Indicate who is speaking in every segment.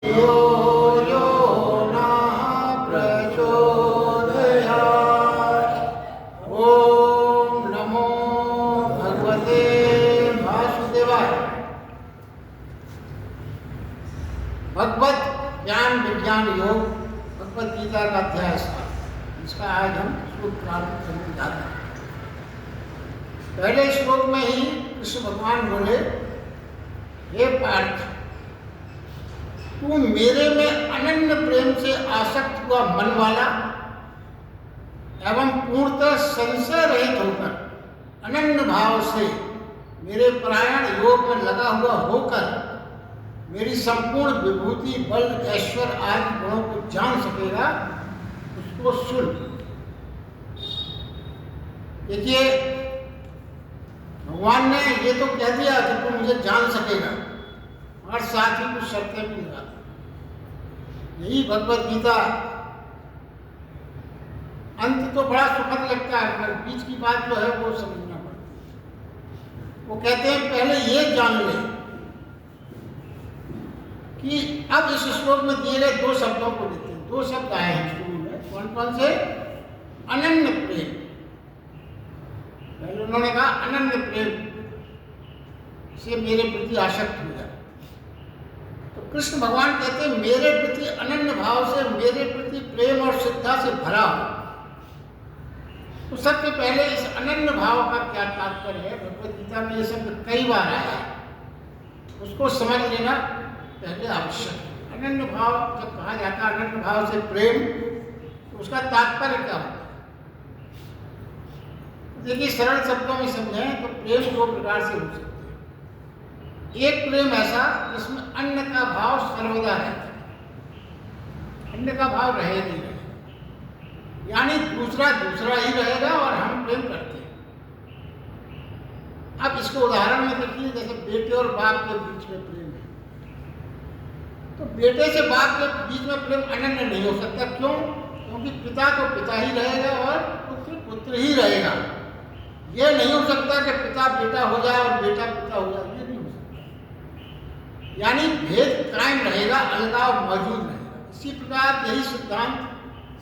Speaker 1: यो यो नः प्रचोदयात्। ओम नमो भगवते वासुदेवाय। भगवत ज्ञान विज्ञान योग भगवत गीता का अध्याय 7, इसका आज हम श्लोक प्रारंभ करने जा रहे हैं। पहले श्लोक में ही कृष्ण भगवान बोले, हे पार्थ, तू मेरे में अनन्य प्रेम से आसक्त हुआ मन वाला एवं पूर्णतः संशय रहित होकर अनन्य भाव से मेरे परायण योग में लगा हुआ होकर मेरी संपूर्ण विभूति बल ऐश्वर्य आदि गुणों को जान सकेगा, उसको सुन। देखिए, भगवान ने ये तो कह दिया कि तू मुझे जान सकेगा और साथ ही कुछ शर्तें भी लगा दी। यही भगवत गीता। अंत तो बड़ा सुखद लगता है, मगर बीच की बात जो है वो समझना पड़ती है। वो कहते हैं पहले ये जान ले कि अब इस श्लोक में दिए गए दो शब्दों को लेते हैं। दो शब्द आए हैं शुरू में, कौन कौन से? अनन्य प्रेम। पहले उन्होंने कहा अनन्य प्रेम से मेरे प्रति आसक्त हो जाए। तो कृष्ण भगवान कहते हैं मेरे प्रति अनन्य भाव से मेरे प्रति प्रेम और श्रद्धा से भरा हो। तो सबसे पहले इस अनन्य भाव का क्या तात्पर्य है? भगवत गीता में ये शब्द कई बार आया है, उसको समझ लेना पहले आवश्यक है। अनन्य भाव जब कहा जाता है, अनन्य भाव से प्रेम, तो उसका तात्पर्य क्या होता है? देखिए, सरल शब्दों में समझें तो प्रेम दो प्रकार से हो सकता है। एक प्रेम ऐसा जिसमें अन्य का भाव सर्वदा रहता है, अन्य का भाव रहे नहीं रहेगा, यानी दूसरा दूसरा ही रहेगा और हम प्रेम करते हैं। अब इसको उदाहरण में देखिए, जैसे बेटे और बाप के बीच में प्रेम है, तो बेटे से बाप के बीच में प्रेम अनन्य नहीं हो सकता। क्यों? क्योंकि पिता तो पिता ही रहेगा और पुत्र पुत्र ही रहेगा। यह नहीं हो सकता कि पिता बेटा हो जाए और बेटा पिता हो जाए, ये नहीं हो सकता। यानी भेद कायम रहेगा, अलगाव मौजूद रहेगा। इसी प्रकार यही सिद्धांत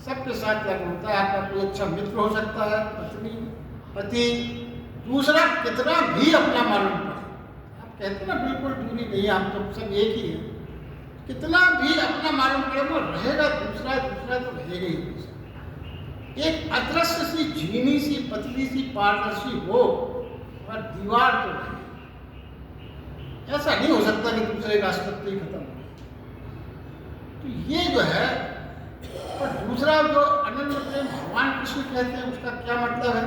Speaker 1: सबके साथ लागू होता है। आपका कोई अच्छा मित्र हो सकता है, पत्नी, पति, दूसरा कितना भी अपना मालूम पड़े, आप कहते ना बिल्कुल दूरी नहीं, हम तो सब एक ही है, कितना भी अपना मालूम पड़े वो रहेगा, दूसरा दूसरा तो रहेगा ही। एक अदृश्य सी झीनी सी पतली सी पारदर्शी हो और दीवार तो रहे, ऐसा नहीं हो सकता कि दूसरे का अस्तित्व ही खत्म हो। तो ये जो है, और दूसरा जो अनन्य प्रेम भगवान कृष्ण कहते हैं, उसका क्या मतलब है?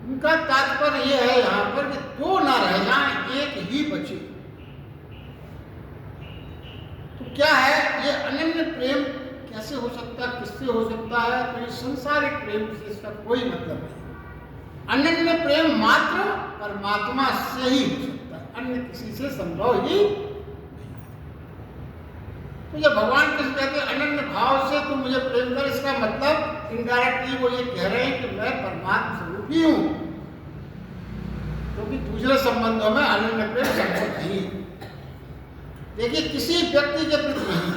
Speaker 1: उनका तात्पर्य ये है यहाँ पर कि दो ना रह जाए, एक ही बचे। तो क्या है ये अनन्य प्रेम? कैसे हो सकता है, किससे हो सकता है? तो ये संसारिक प्रेम से इसका कोई मतलब नहीं। अनन्य प्रेम मात्र परमात्मा से ही हो सकता है, अन्य किसी से संभव ही नहीं। तो जब भगवान कृष्ण कहते हैं अनन्य भाव से तू मुझे प्रेम कर, इसका मतलब इनडायरेक्टली वो ये कह रहे हैं कि मैं परमात्मा स्वरूप ही हूं, क्योंकि दूसरे संबंधों में अनन्य प्रेम संभव नहीं है। देखिए, किसी व्यक्ति के प्रति नहीं,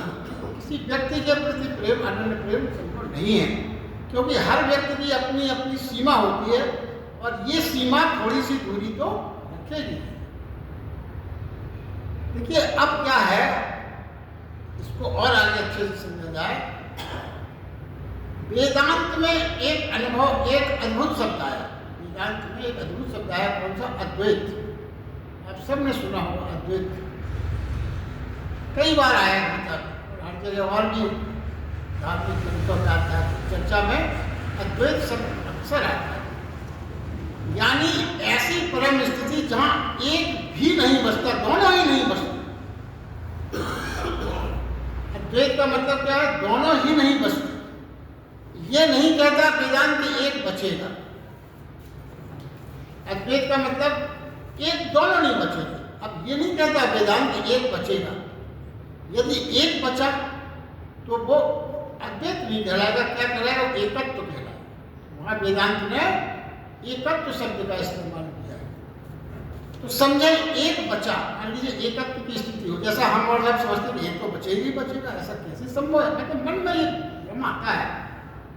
Speaker 1: किसी व्यक्ति के प्रति प्रेम अनन्य प्रेम संभव नहीं है, क्योंकि हर व्यक्ति की अपनी अपनी सीमा होती है और ये सीमा थोड़ी सी दूरी तो रखेगी। देखिए, अब क्या है, इसको और आगे अच्छे से समझा जाए। वेदांत में एक अनुभव, एक अद्भुत शब्द आया। वेदांत में एक अद्भुत शब्द आया, कौन सा? अद्वैत। आप सबने सुना होगा अद्वैत, कई बार आया गीता में और हर जगह और भी धार्मिक ग्रंथों में आता है, चर्चा में अद्वैत शब्द अक्सर आता है। यानी ऐसी परम स्थिति जहां एक भी नहीं बचता, दोनों ही नहीं बचते। अद्वैत का मतलब क्या है? दोनों ही नहीं बचते। ये नहीं कहता वेदांत कि एक बचेगा। अद्वैत का मतलब एक दोनों नहीं बचेगा। अब ये नहीं कहता वेदांत कि एक बचेगा। यदि एक बचा तो वो अद्वैत नहीं कहलाएगा, क्या कहलाएगा? एकत्व कहलाएगा। वहां वेदांत ने एकत्व शब्द का इस्तेमाल किया है। तो समझे एक बचा, मान लीजिए एकत्व की स्थिति हो, जैसा हम और सब समझते हैं एक तो बचेगा ही बचेगा, ऐसा कैसे संभव है? तो मन में ये भ्रम आता है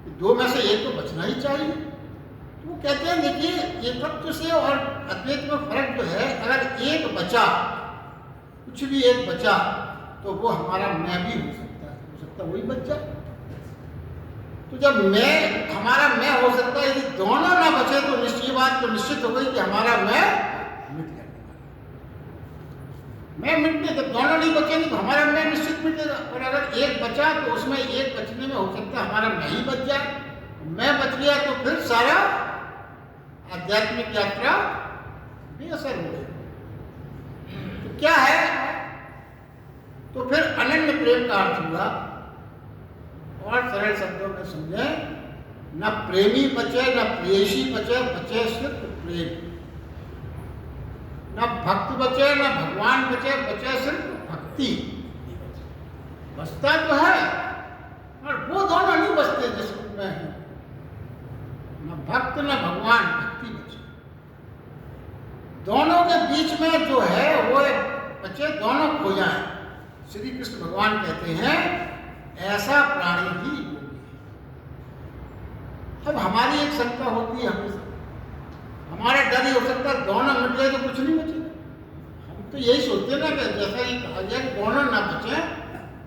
Speaker 1: कि दो में से एक तो बचना ही चाहिए। तो वो कहते हैं देखिए एकत्व से और अद्वैत में फर्क जो है, अगर एक बचा, कुछ भी एक बचा, तो वो हमारा मैं भी हो सकता है वही बच जाए। तो जब मैं, हमारा मैं हो सकता है, यदि दोनों ना बचे तो निश्चित बात तो निश्चित हो गई कि हमारा मैं मिट गया। मैं मिटने, जब दोनों नहीं बचेंगे तो हमारा मैं निश्चित मिटेगा। और अगर एक बचा तो उसमें एक बचने में हो सकता है हमारा मैं ही बच जाए। मैं बच गया तो फिर सारा आध्यात्मिक यात्रा बेअसर हो गई। तो क्या है? तो फिर अनन्य प्रेम का अर्थ हुआ, और सरल शब्दों में समझे, न प्रेमी बचे न प्रेयसी बचे, बचे सिर्फ प्रेम। न भक्त बचे न भगवान बचे, बचे सिर्फ भक्ति। बचता तो है और वो दोनों नहीं बचते जिस रूप में है, न भक्त न भगवान, भक्ति बचे। दोनों के बीच में जो है वो बचे, दोनों खो जाए। श्री कृष्ण भगवान कहते हैं ऐसा प्राणी ही योगी है। अब हमारी एक शंका होती है हमेशा, हमारा डर ही हो सकता है दोनों मिट गए तो कुछ नहीं बचेगा। हम तो यही सोचते ना कि जैसा ही कहा गया कि दोनों ना बचे,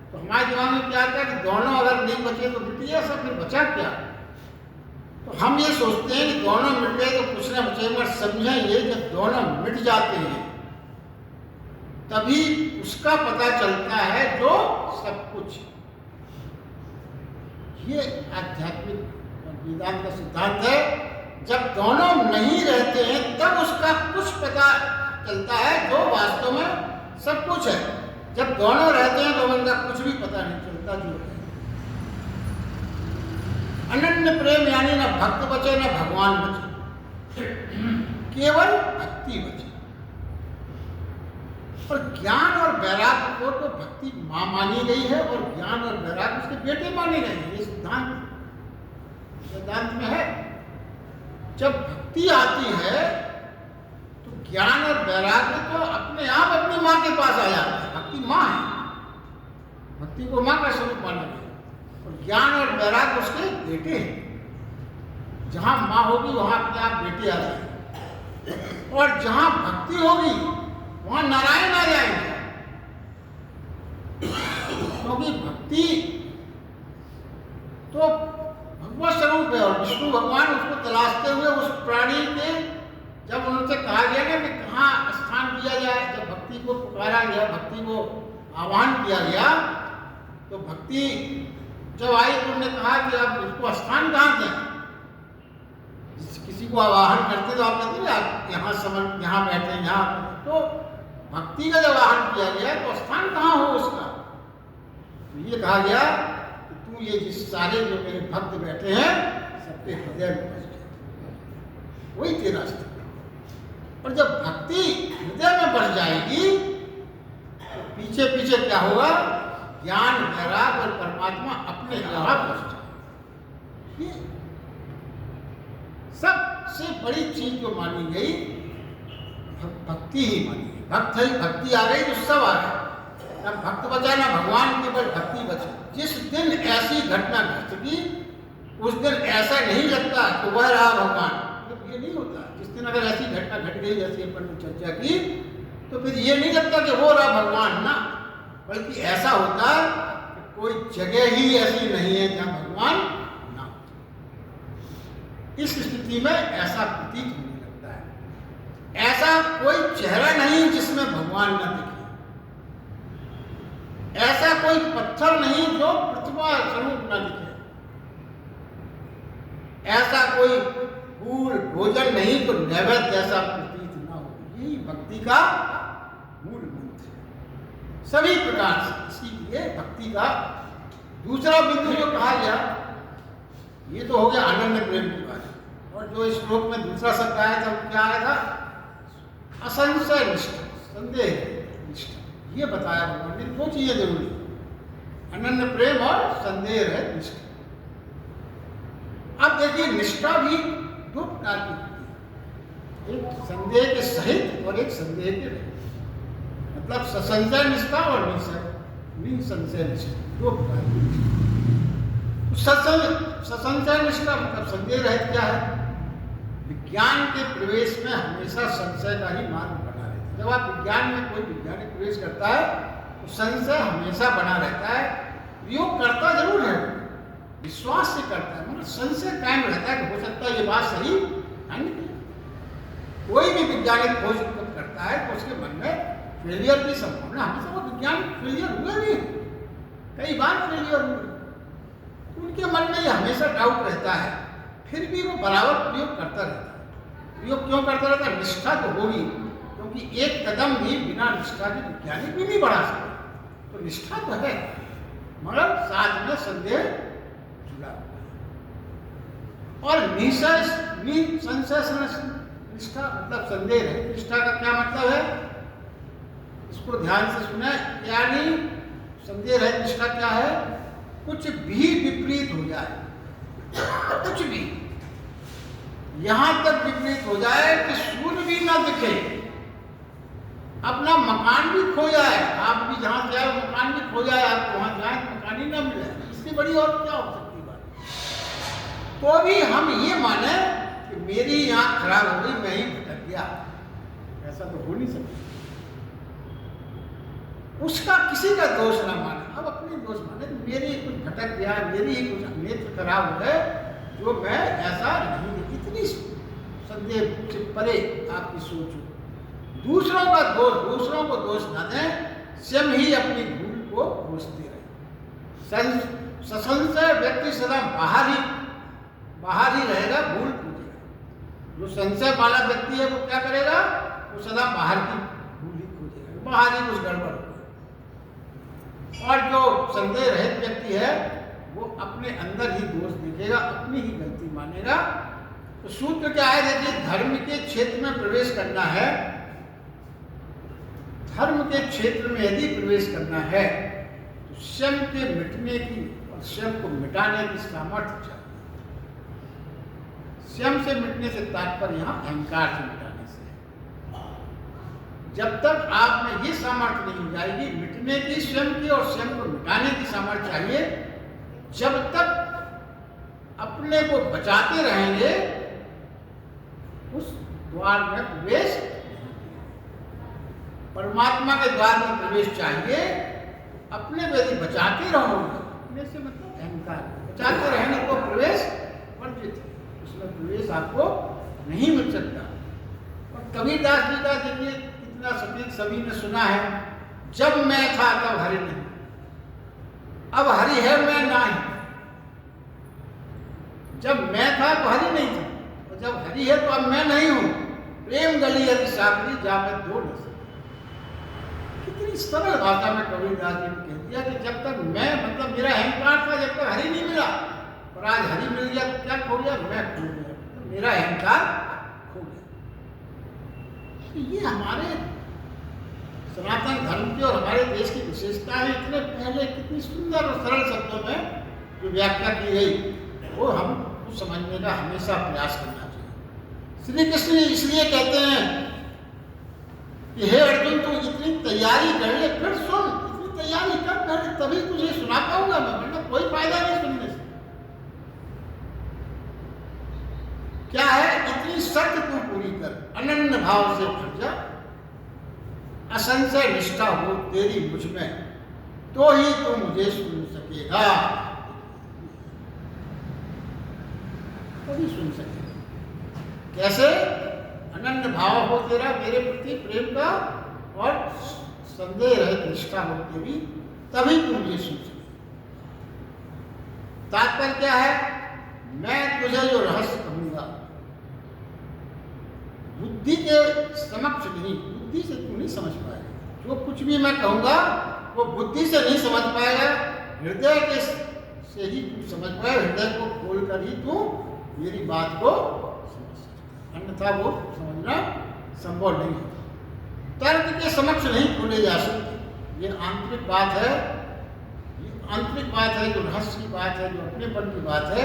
Speaker 1: तो हमारे दिमाग में क्या आता है कि दोनों अगर नहीं बचे तो मिट गया सब, फिर बचा क्या? तो हम ये सोचते हैं कि दोनों मिट गए तो कुछ ना बचे, मगर समझें ये जब दोनों मिट जाते हैं तभी उसका पता चलता है जो सब कुछ। ये आध्यात्मिक और वेदांत का सिद्धांत है। जब दोनों नहीं रहते हैं तब उसका कुछ पता चलता है जो वास्तव में सब कुछ है। जब दोनों रहते हैं तो उनका कुछ भी पता नहीं चलता जो है। अनन्य प्रेम यानी न भक्त बचे न भगवान बचे, केवल भक्ति बचे। और ज्ञान और वैराग्य को तो भक्ति मां मानी गई है और ज्ञान और वैराग्य उसके बेटे माने गए हैं। ये सिद्धांत में है। जब भक्ति आती है तो ज्ञान और वैराग्य तो अपने आप अपनी मां के पास आ जाता है। भक्ति मां है, भक्ति को मां का स्वरूप माना गया और ज्ञान और वैराग्य उसके बेटे हैं। जहां मां होगी वहां अपने आप बेटे आ जाएंगे, और जहां भक्ति होगी वहां नारायण आ जाएंगे। क्योंकि भक्ति तो भगवत स्वरूप है और विष्णु भगवान उसको तलाशते हुए उस प्राणी के, जब उनसे कहा गया ना कि कहाँ स्थान दिया जाए, जब भक्ति को पुकारा गया, भक्ति को आह्वान किया गया, तो भक्ति जब आई तो उन्होंने कहा कि आप इसको स्थान कहाँ दें। किसी को आवाहन करते तो आप कहते आप यहाँ समझ, यहाँ बैठे, यहाँ। तो भक्ति का जब आह्वान किया गया तो स्थान कहाँ हो उसका? तो ये कहा गया कि तू ये जिस सारे जो मेरे भक्त बैठे हैं सबके हृदय में बस जाए, वही तेरा स्थान। और जब भक्ति हृदय में बढ़ जाएगी तो पीछे पीछे क्या होगा? ज्ञान वैराग्य और परमात्मा अपने आप बस जाए। ये सबसे बड़ी चीज जो मानी गई भक्ति ही मानी गई। भक्ति आ गई तो सब आ गया। न भक्त बचा न भगवान, केवल भक्ति बची। जिस दिन ऐसी घटना घटेगी उस दिन ऐसा नहीं लगता कि वह रहा भगवान। ये नहीं होता। जिस दिन अगर ऐसी घटना घट गई जैसी अपन ने चर्चा की, तो फिर ये नहीं लगता कि वो रहा भगवान ना, बल्कि ऐसा होता है कि कोई जगह ही ऐसी नहीं है जहां भगवान ना। इस स्थिति में ऐसा प्रतीत होने लगता है। ऐसा कोई चेहरा नहीं जिसमें भगवान न दिखे, ऐसा कोई पत्थर नहीं जो प्रतिमा स्वरूप न दिखे, ऐसा कोई फूल भोजन नहीं तो नैवेद्य जैसा प्रतीत न हो। यही भक्ति का मूल मंत्र है सभी प्रकार से। इसीलिए भक्ति का दूसरा बिंदु जो कहा गया, ये तो हो गया अनन्य प्रेम की बात। और जो इस श्लोक में दूसरा शब्द आया था क्या आया था? असंशय निष्ठा, संदेह निष्ठा। ये बताया भगवान ने। दो चीजें जरूरी, अनन्य प्रेम और संदेह है निष्ठा। अब देखिए निष्ठा भी दो प्रकार की होती है। एक संदेह के सहित और एक संदेह के रहित, मतलब ससंशय निष्ठा और निसंशय निष्ठा, दो प्रकार की निष्ठा। ससंशय निष्ठा मतलब संदेह रहित क्या है? विज्ञान के प्रवेश में हमेशा संशय का ही मार्ग बना रहता है। जब आप विज्ञान में कोई वैज्ञानिक प्रवेश करता है तो संशय हमेशा बना रहता है। प्रयोग करता जरूर है, विश्वास से करता है, मगर संशय कायम रहता है कि हो सकता है ये बात सही है नहीं। कोई भी वैज्ञानिक खोज करता है तो उसके मन में फेलियर की संभावना, हमेशा वो वैज्ञानिक फेलियर हुए भी, कई बार फेलियर हुए, उनके मन में ये हमेशा डाउट रहता है, फिर भी वो बराबर प्रयोग करता रहता है। प्रयोग क्यों करता रहता है? निष्ठा तो होगी, क्योंकि एक कदम भी बिना निष्ठा के वैज्ञानिक भी नहीं बढ़ा सकता। तो निष्ठा तो है, मगर साथ में संदेह जुड़ा हुआ है। और निष्ठा मतलब संदेह है। निष्ठा का क्या मतलब है, इसको ध्यान से सुने। यानी संदेह है निष्ठा क्या है? कुछ भी विपरीत हो जाए, कुछ भी, यहां तक विपरीत हो जाए कि सूर्य भी ना दिखे, अपना मकान भी खो जाए, आप भी जहां जाए मकान भी खो जाए, आप वहां जाए मकान ही ना मिले, इससे बड़ी और क्या हो सकती बात? तो भी हम ये माने कि मेरी आंख खराब हो गई, मैं ही भटक गया, ऐसा तो हो नहीं सकता। उसका किसी का दोष ना माने, अब अपनी दोष माने, मेरी कुछ भटक गया, मेरी ही कुछ नेत्र खराब हो गए, जो मैं ऐसा नहीं। इतनी संदेह से परे आपकी सोच हो। दूसरों को दोष ना दें, स्वयं ही अपनी भूल को खोजते रहे। ससंशय व्यक्ति सदा बाहर ही रहेगा, भूल खोजेगा। जो संशय वाला व्यक्ति है वो क्या करेगा? वो सदा बाहर की भूल ही खोजेगा, बाहर ही कुछ गड़बड़ होगा। और जो संदेह रहित व्यक्ति है वो अपने अंदर ही दोष देखेगा, अपनी ही गलती मानेगा। तो सूत्र क्या है? देखिए, धर्म के क्षेत्र में प्रवेश करना है, धर्म के क्षेत्र में यदि प्रवेश करना है तो स्वयं के मिटने की और स्वयं को मिटाने की सामर्थ्य चाहिए। स्वयं से मिटने से तात्पर्य यहाँ अहंकार से मिटाने से। जब तक आप में ये सामर्थ्य नहीं हो जाएगी मिटने की, स्वयं की और स्वयं को मिटाने की सामर्थ्य चाहिए, जब तक अपने को बचाते रहेंगे उस द्वार में प्रवेश, परमात्मा के द्वार में प्रवेश चाहिए। अपने को यदि बचाते रहोगे, अपने से मतलब अहंकार, बचाते रहेंगे तो प्रवेश वर्जित है, उसमें प्रवेश आपको नहीं मिल सकता। और कबीरदास जी का देखिए कितना सटीक, सभी ने सुना है, जब मैं था तब हरि नहीं, अब हरि है मैं नहीं। जब मैं था तो हरि नहीं था, और जब हरि है तो अब मैं नहीं हूं। प्रेम गली यदि सागरी जा मैं दो नहीं। कितनी सरल भाषा में कबीरदास जी ने कह दिया कि जब तक मैं मतलब मेरा अहंकार था, जब तक हरि नहीं मिला, और आज हरि मिल गया तो क्या खो गया? मैं खो गया, तो मेरा अहंकार खो गया। तो ये हमारे सनातन धर्म की और हमारे देश की विशेषता है। इतने पहले कितनी सुंदर और सरल शब्दों में जो व्याख्या की गई वो हमको समझने का हमेशा प्रयास करना चाहिए। श्री कृष्ण इसलिए कहते हैं कि हे अर्जुन, तू इतनी तैयारी कर ले, फिर सुन, इतनी तैयारी कर पहले, तभी तुझे सुना पाऊंगा मैं, वरना कोई फायदा नहीं सुनने से। क्या है? इतनी शर्त तू पूरी कर, अनन्य भाव से भर जा, असंशय निष्ठा हो तेरी मुझ में, तो ही तू मुझे सुन सकेगा, तभी सुन सकेगा। कैसे? अनन्य भाव हो तेरा मेरे प्रति प्रेम का, और संदेह रहित निष्ठा हो तेरी, तभी तू मुझे सुन सके। तात्पर्य क्या है? मैं तुझे जो रहस्य कहूंगा बुद्धि के समक्ष नहीं, बुद्धि से तू नहीं समझ पाएगा। जो कुछ भी मैं कहूंगा वो बुद्धि से नहीं समझ पाएगा, हृदय के से ही तू समझ पाएगा। हृदय को खोलकर ही तू मेरी बात को समझ सकता, अन्यथा वो समझना संभव नहीं है। तर्क के समक्ष नहीं खोले जा सकते। ये आंतरिक बात है, ये आंतरिक बात है, जो रहस्य की बात है, जो अपनेपन की बात है,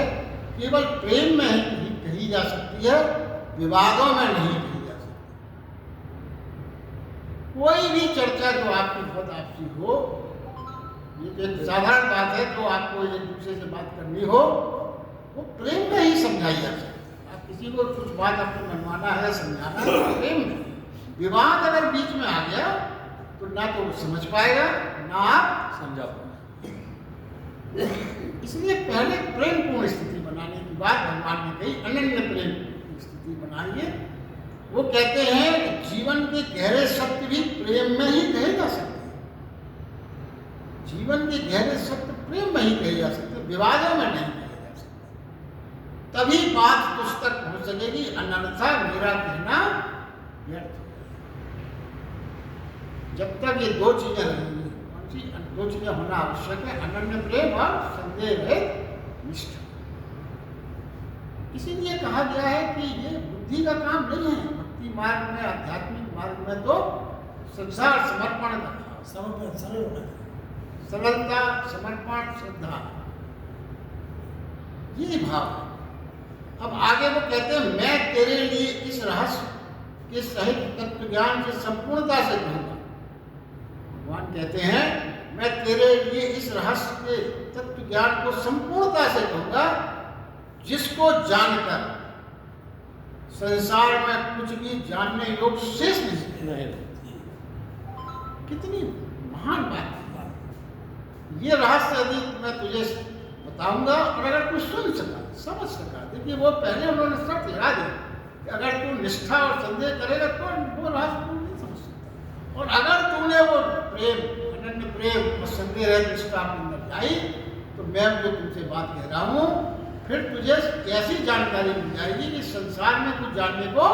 Speaker 1: केवल प्रेम में ही कही जा सकती है, विवादों में नहीं कही जा कोई भी चर्चा जो आपकी बहुत आपसी हो, ये तो एक साधारण बात है, जो आपको एक दूसरे से बात करनी हो वो प्रेम में ही समझाई जा सकती है। आप किसी को कुछ बात आपको मनवाना है, समझाना है, तो प्रेम में। विवाद अगर बीच में आ गया तो ना तो वो समझ पाएगा ना आप
Speaker 2: समझा पाएंगे।
Speaker 1: इसलिए पहले प्रेमपूर्ण स्थिति बनाने की बात भगवान ने कही, अनन्य प्रेम की स्थिति बनाइए। वो कहते हैं जीवन के गहरे सत्य भी प्रेम में ही कहे जा सकते हैं। जीवन के गहरे सत्य प्रेम में ही कहे जा सकते हैं, विवादों में नहीं कहे जा सकते। तभी बात तुझ तक पहुंच सकेगी, अन्यथा मेरा कहना व्यर्थ हो जाएगा। जब तक ये दो चीजें रहेंगी, दो चीजें होना आवश्यक है, अनन्य प्रेम और संदेह रहित निष्ठा। इसीलिए कहा गया है कि ये बुद्धि का काम नहीं है। भक्ति मार्ग में, आध्यात्मिक मार्ग में तो संसार समर्पण का,
Speaker 3: समर्पण सरल होना,
Speaker 1: सरलता, समर्पण, श्रद्धा, ये भाव है। अब आगे वो कहते हैं मैं तेरे लिए इस रहस्य के सहित तत्व ज्ञान से संपूर्णता से कहूंगा। भगवान कहते हैं मैं तेरे लिए इस रहस्य के तत्व ज्ञान को संपूर्णता से कहूंगा, जिसको जानकर संसार में कुछ भी जानने योग्य शेष नहीं। कितनी महान बात है ये रहस्य। यदि मैं तुझे बताऊंगा और अगर तू सुन सका, समझ सका, देखिए वो पहले उन्होंने शर्त लगा दी कि अगर तू निष्ठा और संदेह करेगा तो वो रहस्य तू नहीं समझ सकता। और अगर तूने वो प्रेम, अनन्य प्रेम और संदेह रहित निष्ठा अपने अंदर लाई, तो मैं जो तुमसे बात कह रहा हूँ, फिर तुझे ऐसी जानकारी मिल जाएगी कि संसार में कुछ जानने को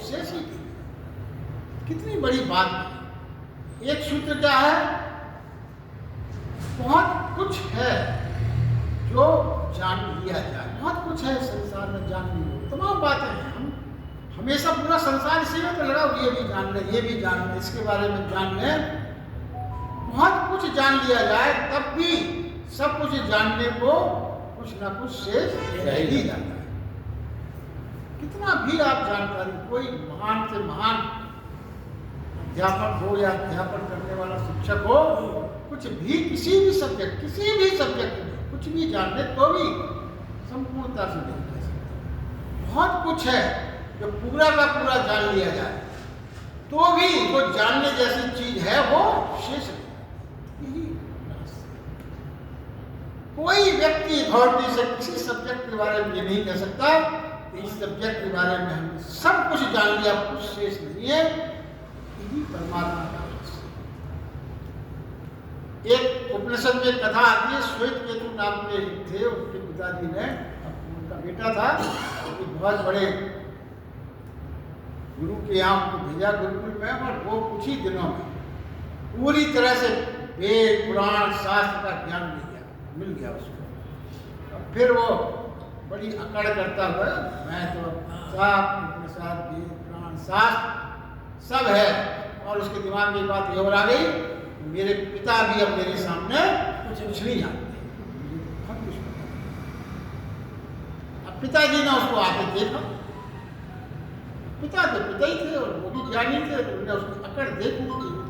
Speaker 1: शेष ही नहीं। कितनी बड़ी बात है। एक सूत्र क्या है, बहुत कुछ है जो जान लिया जाए। बहुत कुछ है संसार में जानने को, तमाम बातें हैं। हम हमेशा पूरा संसार इसी में तो लगा, ये भी जान ले, ये भी जान ले, इसके बारे में जान ले। बहुत कुछ जान लिया जाए तब भी सब कुछ जानने को कुछ ना कुछ शेष रह ही जाता है। कितना भी आप जानकारी, कोई महान से महान अध्यापक हो या अध्यापन करने वाला शिक्षक हो, कुछ भी किसी भी सब्जेक्ट में कुछ भी जान ले तो भी संपूर्णता से नहीं कह सकता। बहुत कुछ है जो पूरा का पूरा जान लिया जाए तो भी वो जानने जैसी चीज है वो शेष नहीं। कोई व्यक्ति अथॉरिटी से किसी सब्जेक्ट के बारे में ये नहीं कह सकता कि इस सब्जेक्ट के बारे में हमने सब कुछ जान लिया, कुछ शेष नहीं है। यही परमात्मा का एक उपनिषद में कथा आती है, श्वेत केतु नाम के थे, उनके पिताजी ने, उनका बेटा था, बहुत बड़े गुरु के यहाँ उनको भेजा गुरुकुल में, और वो कुछ ही दिनों में पूरी तरह से वेद पुराण शास्त्र का ज्ञान मिल गया उसको। और फिर वो बड़ी अकड़ करता हुआ, मैं तो उपनिषद वेद पुराण शास्त्र सब है, और उसके दिमाग में एक बात ये आ गई, मेरे पिता भी अब मेरे सामने कुछ नहीं जानते, बहुत कुछ पता। अब पिताजी ने उसको आके देखा, पिता तो पिता ही थे और वो भी ज्ञानी थे, तो उन्होंने उसकी अकड़ देख ली,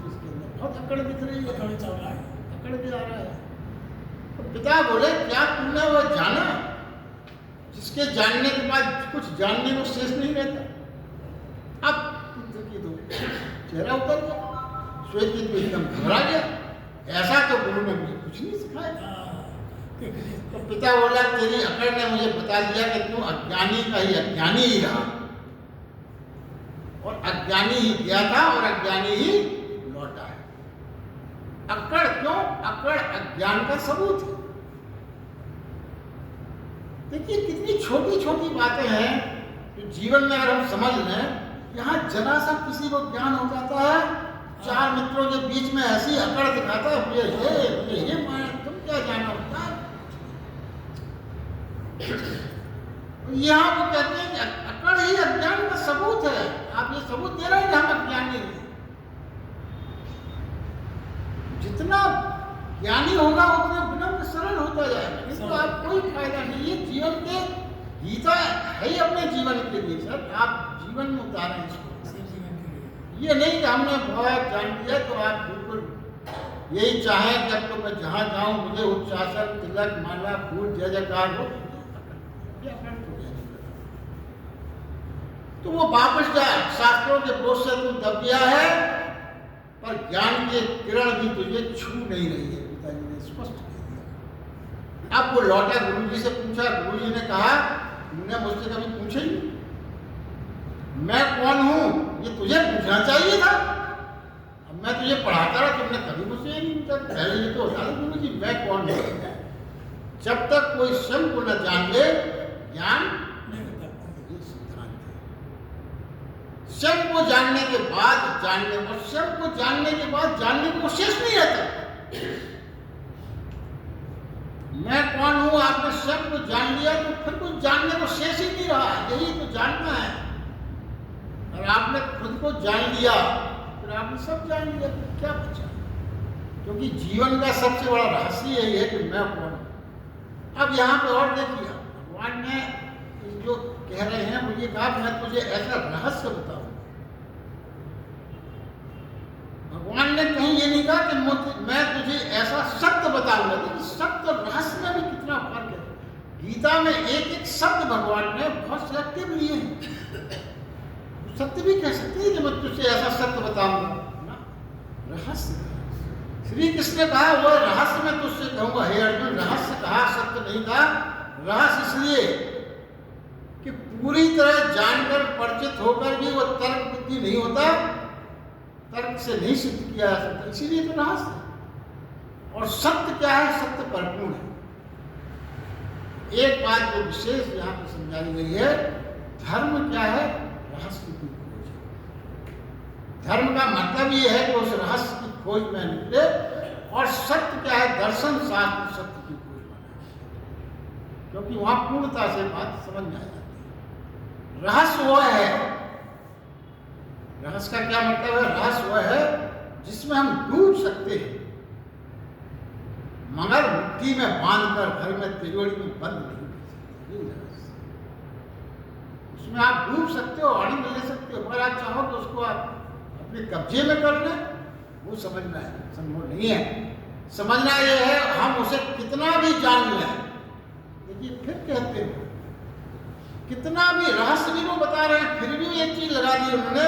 Speaker 1: उसके अंदर बहुत अकड़ दिख रही है, अकड़ भी आ रहा है। तो पिता बोले क्या तुमने वो जाना जिसके जानने के बाद कुछ जानने को शेष नहीं रहता? अब पुत्र तो चेहरा उतर गया, श्वेत केतु एकदम घबरा गया, ऐसा तो गुरु ने मुझे कुछ नहीं सिखाया। तो पिता बोला तेरी अकड़ ने मुझे बता दिया कि तू अज्ञानी का ही अज्ञानी ही रहा, और अज्ञानी ही गया था और अज्ञानी ही लौटा है। अकड़ क्यों? अकड़ अज्ञान का सबूत है। देखिए कितनी छोटी छोटी बातें हैं जो जीवन में अगर हम समझ लें, यहाँ जरा सा किसी को ज्ञान हो जाता है, चार मित्रों के बीच में ऐसी अकड़ दिखाता है, ये माना तुम क्या जाना होता है। यहाँ वो कहते हैं कि अकड़ ही अज्ञान का सबूत है। आप ये सबूत दे रहे हैं कि हम अज्ञानी हैं। जितना ज्ञानी होगा उतना विनम्र सरल होता जाएगा, नहीं तो आप कोई फायदा नहीं। ये जीवन के गीता है ही अपने जीवन के लिए सर, आप जीवन में उतारें इसको। ये नहीं कि हमने बहुत जान लिया तो आप बिल्कुल यही चाहें कि अब तो मैं जहाँ जाऊँ मुझे उच्चासन, तिलक, माला, फूल, जय जयकार हो। तो वो वापस जाए, शास्त्रों के बोझ से तू दब गया है, पर ज्ञान की किरण भी तुझे छू नहीं रही है, पिताजी ने स्पष्ट कह दिया। अब वो लौटा, गुरुजी से पूछा, गुरुजी ने कहा तुमने मुझसे कभी पूछे ही नहीं, मैं कौन हूं ये तुझे पूछना चाहिए था। अब मैं तुझे पढ़ाता रहा, तुमने कभी मुझसे ये नहीं पूछा। पहले ये तो बता दो गुरुजी मैं कौन हूं। जब तक कोई स्वयं को न जान ले ज्ञान नहीं होता। ये सिद्धांत है। स्वयं को जानने के बाद जानने, और स्वयं को जानने के बाद जानने को शेष नहीं रहता। मैं कौन हूं आपने स्वयं को जान लिया तो फिर कुछ जानने को शेष ही नहीं रहा। यही तो जानना है। और आपने खुद को जान लिया फिर आपने सब जान लिया, तो क्या बचा। क्योंकि जीवन का सबसे बड़ा रहस्य यही है कि मैं कौन हूं। अब यहाँ पे और देखिए, भगवान ने जो कह रहे हैं मुझे कहा मैं तुझे ऐसा रहस्य बताऊं। भगवान ने कहीं ये नहीं कहा कि मैं तुझे ऐसा सत्य बताऊंगा। लेकिन सत्य और रहस्य में भी कितना फर्क है। गीता में एक एक शब्द भगवान ने बहुत सिलेक्टिव लिए हैं। सत्य भी कह सकते हैं कि मैं तुझे ऐसा सत्य बताऊंगा, रहस्य। श्री कृष्ण ने कहा वह रहस्य मैं तुझसे कहूंगा। हे अर्जुन, रहस्य कहा, सत्य नहीं कहा। रहस्य इसलिए कि पूरी तरह जानकर परिचित होकर भी वह तर्क बुद्धि नहीं होता, तर्क से नहीं सिद्ध किया जा सकता, इसीलिए तो रहस्य है। और सत्य क्या है? सत्य परिपूर्ण है। एक बात जो विशेष यहाँ पर समझाई गई है, धर्म क्या है? रहस्य की खोज। धर्म का मतलब ये है कि उस रहस्य की खोज में निकले। और सत्य क्या है? दर्शन शास्त्र सत्य की खोज में, क्योंकि वहां पूर्णता से बात समझ में आ जाती है। रहस्य वह है, रहस्य का क्या मतलब है? रहस्य वह है जिसमें हम डूब सकते हैं मगर मिट्टी में बांधकर घर में तिजोरी में बंद नहीं कर सकते। यही रहस्य। उसमें आप डूब सकते हो, आनंद ले सकते हो, मगर आप चाहो तो उसको आप अपने कब्जे में कर लें, वो समझना है, संभव नहीं है। समझना ये है हम उसे कितना भी जान लें। देखिए फिर कहते हैं कितना भी रहस्य भी वो बता रहे हैं, फिर भी एक चीज लगा दी उन्होंने,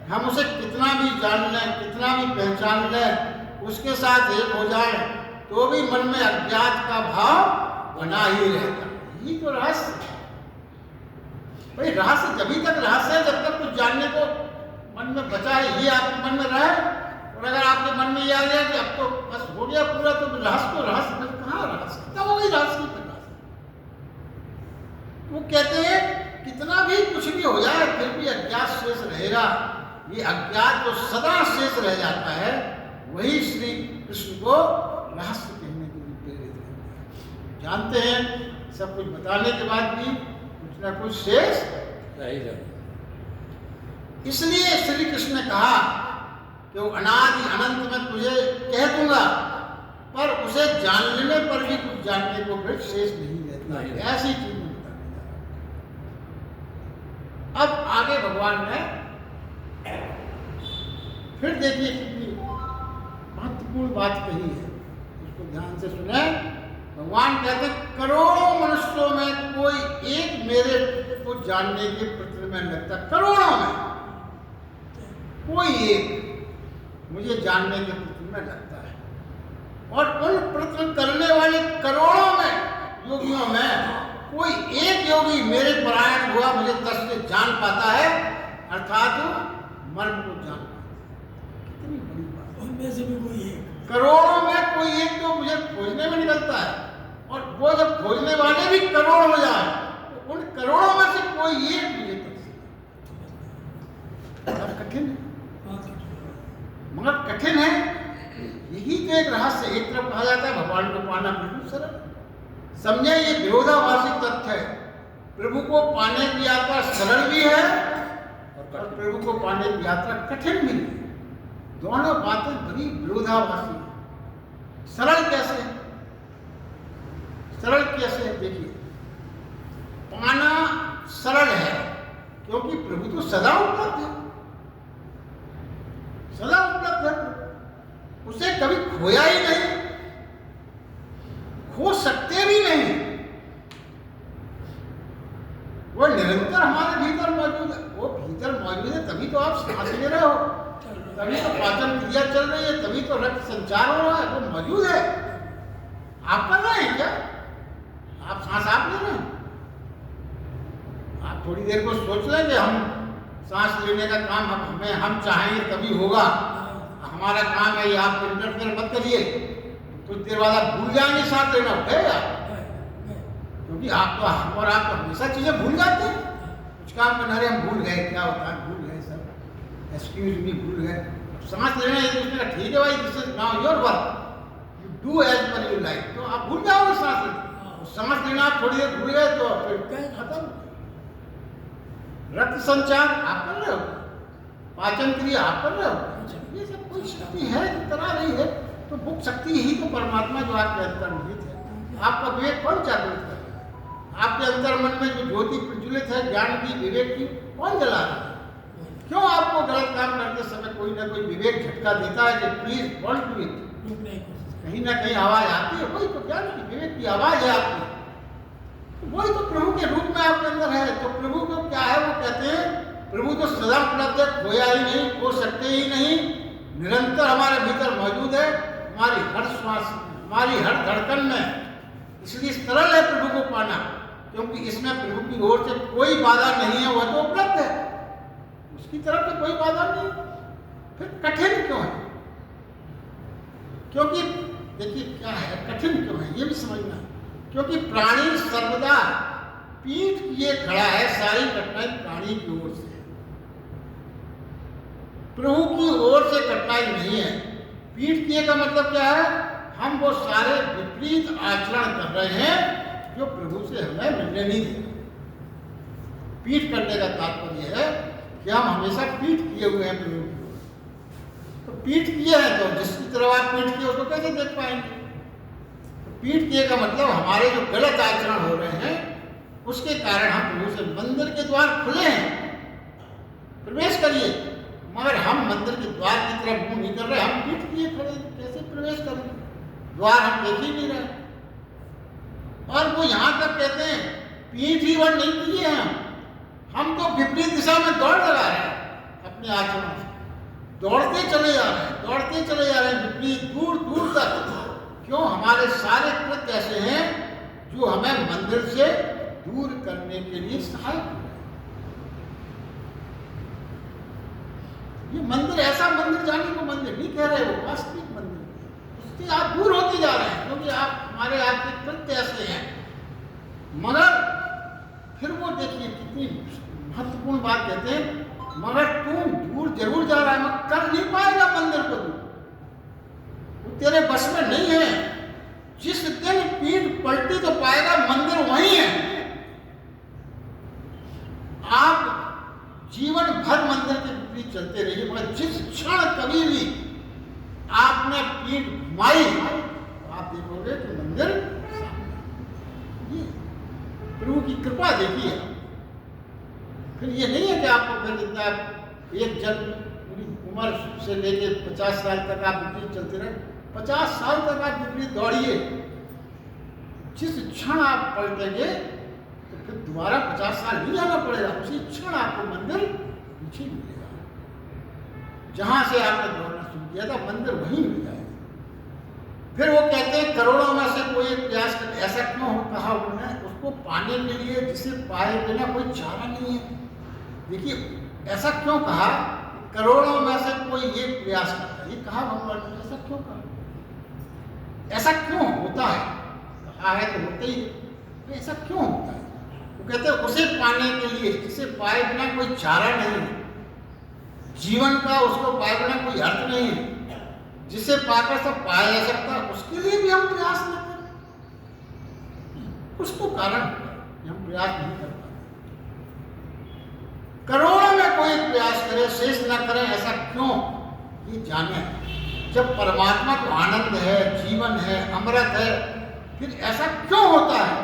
Speaker 1: हम उसे कितना भी जान लें, कितना भी पहचान लें, उसके साथ एक हो जाए तो भी मन में अज्ञात का भाव बना ही रहता। यही तो रहस्य। भाई रहस्य जभी तक रहस्य है जब तक कुछ जानने को मन में बचा है, ये आपके मन में रहे। और अगर आपके मन में ये आ गया कि अब तो बस हो गया पूरा, तो रहस्य में कहाँ रहस्य, तब वही रहस्य की प्रकाश। वो कहते हैं कितना भी कुछ भी हो जाए फिर भी अज्ञात शेष रहेगा। ये अज्ञात जो सदा शेष रह जाता है वही श्री कृष्ण को रहस्य कहने के लिए प्रेरित है। जानते हैं सब कुछ बताने के बाद भी कुछ ना कुछ शेष रह ही जाता। इसलिए श्री कृष्ण ने कहा कि वो अनादि अनंत में तुझे कह दूंगा, पर उसे जान लेने पर भी कुछ जानने को फिर शेष नहीं रहता। ऐसी चीज में बताने जा रहा। अब आगे भगवान ने फिर देखिए कितनी महत्वपूर्ण बात कही है, उसको ध्यान से सुने। भगवान कहते करोड़ों मनुष्यों में कोई एक मेरे को जानने के प्रति में लगता, करोड़ों में कोई एक मुझे जानने के प्रति में लगता है। और उन प्रति करने वाले करोड़ों में योगियों में कोई एक योगी मेरे परायण हुआ मुझे दर्श से जान पाता है, अर्थात मर्म को जान पाता है। कितनी बड़ी बात।
Speaker 2: उनमें से भी कोई एक,
Speaker 1: करोड़ों में कोई एक तो मुझे खोजने में निकलता है, और वो जब खोजने वाले भी करोड़ हो जाए तो उन करोड़ों में से कोई एक मुझे दर्श। कठिन है, मगर कठिन है। यही तो एक रहस्य। एक तरफ कहा जाता है भगवान को पाना बिल्कुल सरल, समझे ये विरोधाभासी तथ्य है। प्रभु को पाने की यात्रा सरल भी है और प्रभु को पाने की यात्रा कठिन भी है। दोनों बातें बड़ी विरोधाभासी है। सरल कैसे? सरल कैसे? देखिए पाना सरल है क्योंकि प्रभु तो सदा उपलब्ध है। खोया ही नहीं, खो सकते भी नहीं। वो निरंतर हमारे भीतर मौजूद है। वो भीतर मौजूद है तभी तो आप सांस ले रहे हो, तभी तो पाचन क्रिया चल रही है, तभी तो रक्त संचार हो रहा है। वो मौजूद है। आप कर रहे हैं क्या? आप सांस आप ले रहे हैं? आप थोड़ी देर को सोच लें कि हम सांस लेने का काम हम चाहेंगे तभी होगा, हमारा काम है, ये आप इंटरफेयर मत करिए। कुछ देर बाद आप भूल जाएंगे सांस लेना, उठेगा। क्योंकि आप तो हमेशा चीजें भूल जाते हैं। कुछ काम करना, अरे हम भूल गए, क्या होता है, भूल गए सर, एक्सक्यूज मी, भूल गए। सांस लेना है तो ठीक है भाई, this is now your work, you do as per you like. तो आप भूल जाओगे सांस लेना। सांस लेना आप थोड़ी देर भूल गए तो फिर खत्म। रक्त संचार आप कर रहे हो, पाचन क्रिया आप कर रहे हो, ये सब कोई शक्ति है जो करा रही है। तो मुख्य शक्ति ही तो परमात्मा जो आपके अंदर निहित है। आपका विवेक कौन जागृत कर रहा है? आपके अंदर मन में जो ज्योति प्रज्वलित है ज्ञान की, विवेक की, कौन जला रहा है? क्यों आपको गलत काम करते समय कोई ना कोई विवेक झटका देता है कि प्लीज डोंट डू इट? कहीं ना कहीं आवाज आती है, वही तो ज्ञान की, विवेक की आवाज है आपकी। वही तो प्रभु के रूप में आपके अंदर है। तो प्रभु को क्या है, वो कहते हैं प्रभु तो सदा उपलब्ध है, खोया ही नहीं, खो सकते ही नहीं, निरंतर हमारे भीतर मौजूद है, हमारी हर श्वास, हमारी हर धड़कन में। इसलिए सरल है प्रभु को पाना, क्योंकि इसमें प्रभु की ओर से कोई बाधा नहीं है, वह तो उपलब्ध है, उसकी तरफ से कोई बाधा नहीं। फिर कठिन क्यों है? क्योंकि देखिए क्या है, कठिन क्यों है ये भी समझना है। क्योंकि प्राणी सर्वदा पीठ किए खड़ा है, सारी कठिनाई प्राणी की ओर से, प्रभु की ओर से कठिनाई नहीं है। पीठ किए का मतलब क्या है? हम वो सारे विपरीत आचरण कर रहे हैं जो प्रभु से हमें मिलने नहीं दे। पीठ करने का तात्पर्य है कि हम हमेशा पीठ किए हुए हैं प्रभु की ओर। तो पीठ किए हैं तो जिसकी तरफ आप पीठ किए उसको कैसे देख पाएंगे? पीठ किए का मतलब हमारे जो गलत आचरण हो रहे हैं उसके कारण हम प्रभु से, मंदिर के द्वार खुले हैं, प्रवेश करिए, मगर हम मंदिर के द्वार की तरफ मुंह नहीं कर रहे, हम पीठ किए खड़े, कैसे प्रवेश करेंगे? द्वार हम देख ही नहीं रहे। और वो यहां तक कहते हैं पीठ ही वन नहीं किए हैं, हम तो विपरीत दिशा में दौड़ लगा रहे हैं अपने आचरण से, दौड़ते चले जा रहे हैं, दौड़ते चले जा रहे हैं विपरीत, दूर दूर तक। क्यों? हमारे सारे कृत्य ऐसे हैं जो हमें मंदिर से दूर करने के लिए सहायक हो रहे हैं। ये मंदिर ऐसा मंदिर जाने को मंदिर नहीं कह रहे, वो वास्तविक मंदिर, उससे आप दूर होते जा रहे हैं क्योंकि आप हमारे आपके कृत्य ऐसे हैं। मगर फिर वो देखिए कितनी महत्वपूर्ण बात कहते हैं, मगर तुम दूर जरूर जा रहा है, मगर कर नहीं पाएगा मंदिर को दूर, तेरे बस में नहीं है। जिस दिन पीठ पलटी तो पाएगा मंदिर वही है। आप जीवन भर मंदिर के विपरीत चलते रहिए, मगर जिस क्षण कभी भी आपने पीठ घुमाई तो आप देखोगे कि मंदिर सामने। ये प्रभु की कृपा देखिए। फिर ये नहीं है कि आपको फिर इतना एक जन्म पूरी उम्र से लेके 50 साल तक आप विपरीत चलते रहे, 50 साल तक आप विपरीत दौड़िए, जिस क्षण आप पलटेंगे तो फिर दोबारा 50 साल नहीं जाना पड़ेगा, उसी क्षण आपको मंदिर पीछे मिलेगा। जहां से आपने दौड़ना शुरू किया था मंदिर वहीं मिल जाएगा। फिर वो कहते हैं करोड़ों में से कोई एक प्रयास कर, ऐसा क्यों कहा उन्होंने? उसको पाने के लिए जिसे पाए बिना कोई चारा नहीं है। देखिए ऐसा क्यों कहा? करोड़ों में से कोई एक प्रयास करता है, ये कहा भगवान ने। ऐसा क्यों कहा? ऐसा क्यों होता है? कहा है तो होता ही, तो ऐसा क्यों होता है? वो कहते हैं उसे पाने के लिए जिसे पाए बिना कोई चारा नहीं है, जीवन का उसको पाए बिना कोई अर्थ नहीं है, जिसे पाकर सब पाया जा सकता, उसके लिए भी हम प्रयास न करें। कुछ तो कारण कि हम प्रयास नहीं कर पाते। करोड़ों में कोई प्रयास करे शेष न करें, ऐसा क्यों? ये जाने। जब परमात्मा को आनंद है, जीवन है, अमृत है, फिर ऐसा क्यों होता है?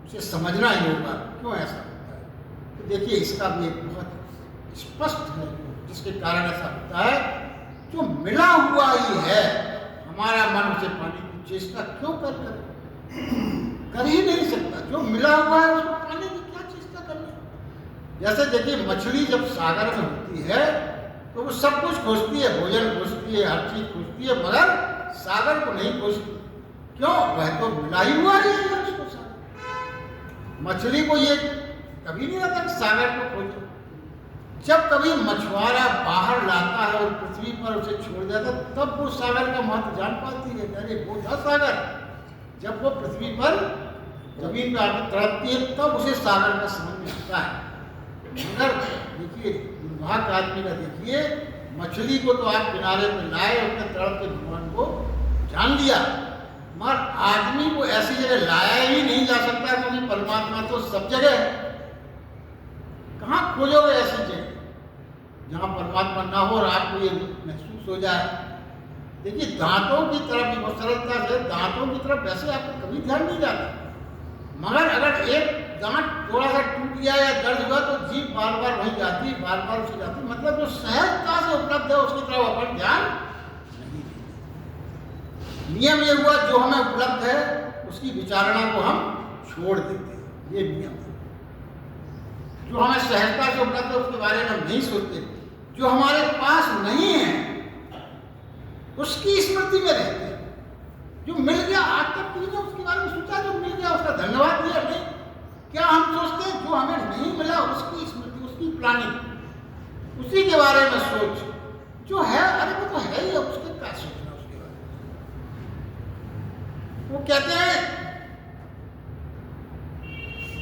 Speaker 1: उसे समझना ही होगा क्यों ऐसा होता है। तो देखिए इसका भी एक बहुत स्पष्ट है जिसके कारण ऐसा होता है। जो मिला हुआ ही है हमारा मन उसे पाने की चेष्टा क्यों कर ही नहीं सकता। जो मिला हुआ है उसको पाने की क्या चेष्टा करनी। जैसे देखिए मछली जब सागर में होती है तो वो सब कुछ खोजती है, भोजन खोजती है, हर चीज खोजती है, मगर सागर को नहीं खोजती। क्यों? वह तो मिला ही हुआ है उसको सागर। मछली को ये कभी नहीं रहता कि सागर को खोजो। जब कभी मछुआरा बाहर लाता है और पृथ्वी पर उसे छोड़ देता है तब वो सागर का महत्व जान पाती है। अरे वो था सागर। जब वो पृथ्वी पर जमीन पर आकर तड़पती है तब उसे सागर का समझ में आता है। मगर देखिए दुर्भाग्य आदमी का देखिए, मछली को तो आप किनारे पर लाए, उसने तड़प के भगवान को जान लिया, मगर आदमी को ऐसी जगह लाया ही नहीं जा सकता क्योंकि परमात्मा तो सब जगह है। कहाँ खोजोगे ऐसी जगह जहाँ परमात्मा ना हो और आपको ये महसूस हो जाए। देखिए दांतों की तरफ भी बहुत सरलता से, दांतों की तरफ वैसे आपको कभी ध्यान नहीं जाता, मगर अगर एक दांत थोड़ा सा टूट गया या दर्द हुआ तो जीभ बार बार वहीं जाती, बार बार उसे जाती। मतलब जो सहजता से उपलब्ध है उसकी तरफ अपन ध्यान नहीं देते। नियम ये हुआ जो हमें उपलब्ध है उसकी विचारणा को हम छोड़ देते हैं। ये नियम है। जो हमें सहजता से उपलब्ध है उसके बारे में हम नहीं सोचते। जो हमारे पास नहीं है उसकी स्मृति में रहते हैं। जो मिल गया आज तक तुमने उसके बारे में सोचा, जो मिल गया उसका धन्यवाद दिया नहीं। क्या हम सोचते हैं जो हमें नहीं मिला उसकी स्मृति, उसकी प्लानिंग, उसी के बारे में सोच। जो है अरे वो तो है ही, उसके क्या सोचना उसके बारे में। वो कहते हैं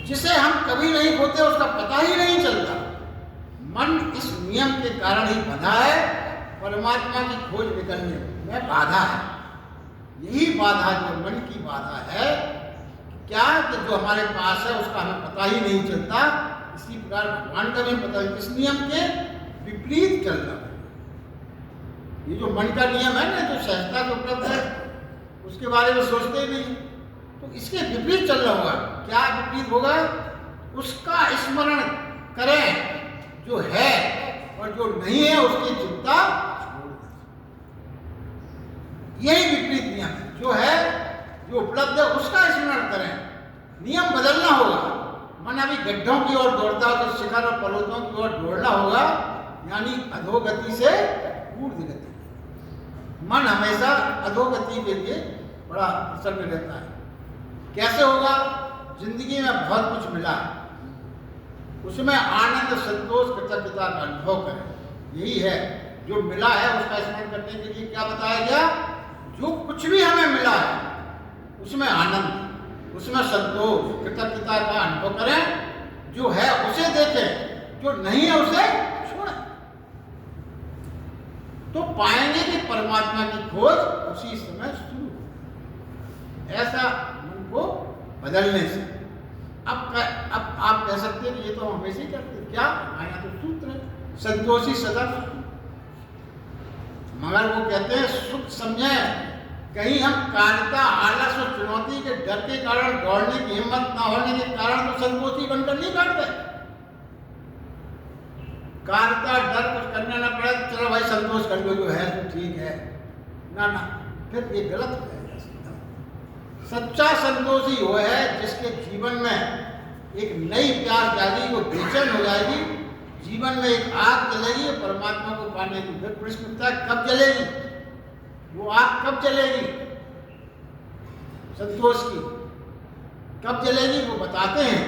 Speaker 1: जिसे हम कभी नहीं खोते उसका पता ही नहीं चलता। मन इस नियम के कारण ही बंधा है, परमात्मा की खोज निकलने में बाधा है। यही बाधा जो मन की बाधा है, क्या कि जो हमारे पास है उसका हमें पता ही नहीं चलता। इसी प्रकार भगवान का भी पता है, इस नियम के विपरीत चलना। ये जो मन का नियम है ना, जो सहजता से उपलब्ध है उसके बारे में सोचते ही नहीं, तो इसके विपरीत चलना होगा। क्या विपरीत होगा? उसका स्मरण करें जो है और जो नहीं है उसकी चिंता छोड़ दें। यही विपरीत नियम है। जो है, जो उपलब्ध है उसका स्मरण करें। नियम बदलना होगा। मन अभी गड्ढों की ओर दौड़ता है तो शिखर और पर्वतों की ओर दौड़ना होगा, यानी अधोगति से ऊर्ध्वगति। मन हमेशा अधोगति के लिए बड़ा असर में रहता है। कैसे होगा? जिंदगी में बहुत कुछ मिला है, उसमें आनंद, संतोष, कृतज्ञता का अनुभव करें। यही है जो मिला है उसका स्मरण करने के लिए क्या बताया गया। जो कुछ भी हमें मिला है उसमें आनंद, उसमें संतोष, कृतज्ञता का अनुभव करें। जो है उसे देखें, जो नहीं है उसे छोड़ें। तो पाएंगे कि परमात्मा की खोज उसी समय शुरू हो। ऐसा मन को बदलने से। अब आप कह सकते हैं कि ये तो हम हमेशा ही करते हैं। क्या? माया तो सूत्र है, संतोषी सदा सुख। मगर वो कहते हैं सुख समझे, कहीं हम कायरता, आलस और चुनौती के डर के कारण, दौड़ने की हिम्मत ना होने के कारण तो संतोषी बनकर नहीं बैठते। कायरता, डर कुछ करना ना पड़े, चलो भाई संतोष कर लो, जो है तो ठीक है। ना, फिर ये गलत हो जाएगा। सच्चा संतोषी वो है जिसके जीवन में एक नई प्यास जाएगी, वो बेचैन हो जाएगी, जीवन में एक आग जलेगी परमात्मा को पाने की। फिर प्रश्न उठता है कब जलेगी वो आग? कब जलेगी संतोष की? कब जलेगी? वो बताते हैं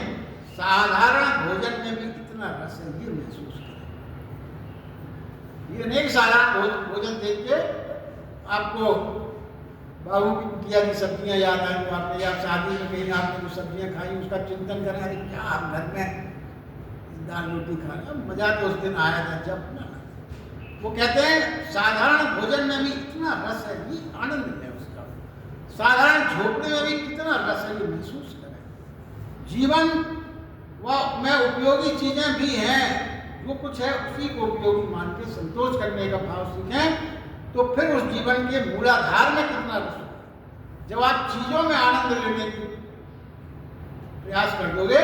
Speaker 1: साधारण भोजन में भी इतना रस है, ये महसूस करें। ये नहीं साधारण भोजन देख के आपको बाबू की कुटिया की सब्जियां याद आई, तो आपने या शादी में कहीं आपने जो सब्जियां खाई उसका चिंतन करें, अरे क्या आप घर में दाल रोटी खा रहे। मजा तो उस दिन आया था जब ना। वो कहते हैं साधारण भोजन में भी इतना रस है, ये आनंद है उसका। साधारण झोपड़े में भी कितना रस है, ये महसूस करें। जीवन में उपयोगी चीजें भी हैं, जो कुछ है उसी को उपयोगी मान के संतोष करने का भाव सीखें, तो फिर उस जीवन के मूलाधार में कितना रस होगा। जब आप चीजों में आनंद लेने की प्रयास कर दोगे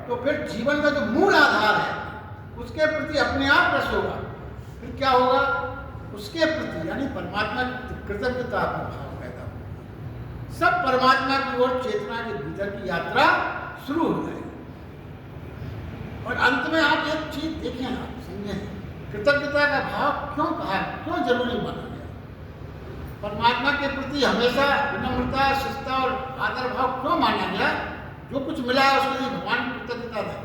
Speaker 1: तो फिर जीवन का जो मूल आधार है उसके प्रति अपने आप रस होगा। फिर क्या होगा? उसके प्रति यानी परमात्मा के प्रति कृतज्ञता का भाव पैदा होगा। सब परमात्मा की ओर चेतना के भीतर की यात्रा शुरू हो जाएगी। और अंत में आप एक चीज देखें, आप समझें, कृतज्ञता का भाव क्यों कहा, क्यों जरूरी माना गया? परमात्मा के प्रति हमेशा विनम्रता, शिष्टता और आदर भाव क्यों माना गया? जो कुछ मिला है उसके लिए भगवान की कृतज्ञता है।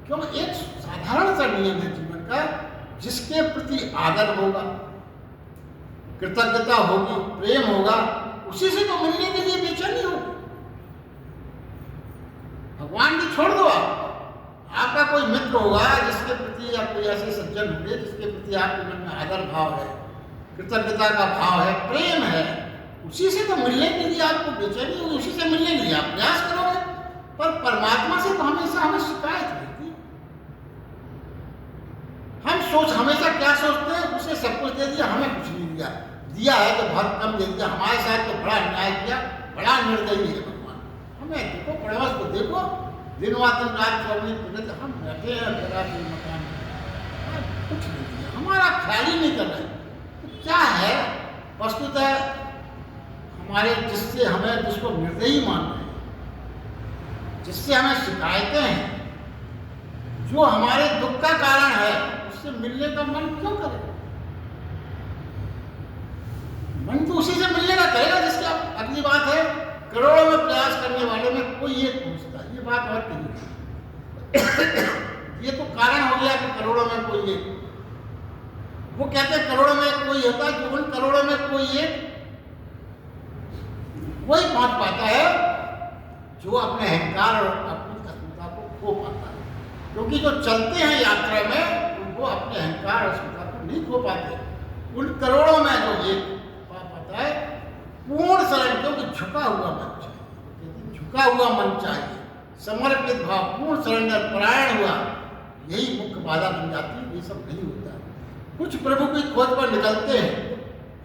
Speaker 1: क्यों? एक साधारण सा नियम है जीवन का, जिसके प्रति आदर होगा, कृतज्ञता होगी, प्रेम होगा, उसी से तो मिलने के लिए बेचैनी होगी। भगवान की छोड़ दो, आपका कोई मित्र होगा जिसके प्रति या कोई ऐसे सज्जन होंगे जिसके प्रति आपके मन में आदर भाव है, कृतज्ञता का भाव है, प्रेम है, उसी से तो मिलने के लिए आपको बेचैनी होगी, उसी से मिलने के लिए आप प्रयास करोगे। पर परमात्मा से तो हमेशा हमें शिकायत रहती है। हम हमेशा क्या सोचते हैं, उसे सब कुछ दे दिया, हमें कुछ नहीं दिया, दिया है तो बहुत कम दे दिया, हमारे साथ तो बड़ा अन्याय किया, बड़ा निर्दयी है भगवान। हमें देखो, पड़ोस को देखो, दिन रात 24 घंटे हम बैठे हैं मकान में, कुछ नहीं दिया, हमारा ख्याल ही नहीं कर रहे। तो क्या है वस्तुतः हमारे, जिससे हमें, जिसको निर्दयी मान रहे हैं, जिससे हमें शिकायतें हैं, जो हमारे दुख का कारण है, उससे मिलने का मन क्यों करे? मन तो उसी से मिलने का करेगा जिसके। अब अगली बात है, करोड़ों में प्रयास करने वाले में कोई एक पहुंचता है, ये बात और नहीं। ये तो कारण हो गया कि करोड़ों में कोई एक, वो कहते हैं करोड़ों में कोई होता है, जो उन करोड़ों में कोई एक वही पहुंच पाता है जो अपने अहंकार और अपनी अस्मिता को खो पाता है। क्योंकि जो चलते हैं यात्रा में उनको अपने अहंकार और अस्मिता को नहीं खो पाते। उन करोड़ों में जो एक पा पाता है पूर्ण शरण, क्योंकि झुका हुआ मन चाहिए, झुका हुआ मन चाहिए, समर्पित भाव, पूर्ण सरेंडर, परायण हुआ, यही मुख्य बाधा बन जाती है। ये सब नहीं होता। कुछ प्रभु की खोज पर निकलते हैं,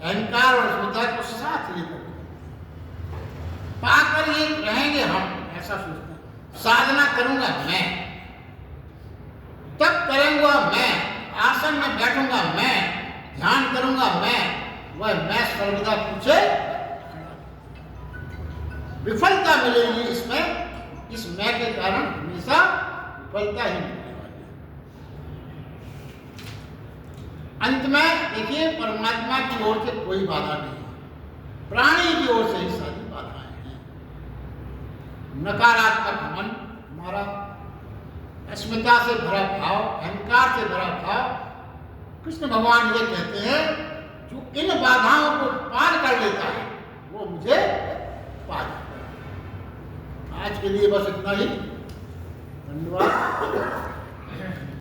Speaker 1: अहंकार और अस्मिता को साथ लेकर पाकर ये रहेंगे, हम ऐसा सोचते हैं। साधना करूंगा मैं, तब करूंगा मैं, आसन में बैठूंगा मैं, ध्यान करूंगा मैं, वह मैं सर्वदा पूछे। विफलता मिलेगी इसमें, इस मैं के कारण हमेशा विफलता ही मिलने वाली है। अंत में देखिए, परमात्मा की ओर से कोई बाधा नहीं है, प्राणी की ओर से ही सारी बाधाएं हैं। नकारात्मक मन हमारा, अस्मिता से भरा भाव, अहंकार से भरा भाव। कृष्ण भगवान ये कहते हैं, जो इन बाधाओं को पार कर लेता है वो मुझे पा जाता है। आज के लिए बस इतना ही। धन्यवाद।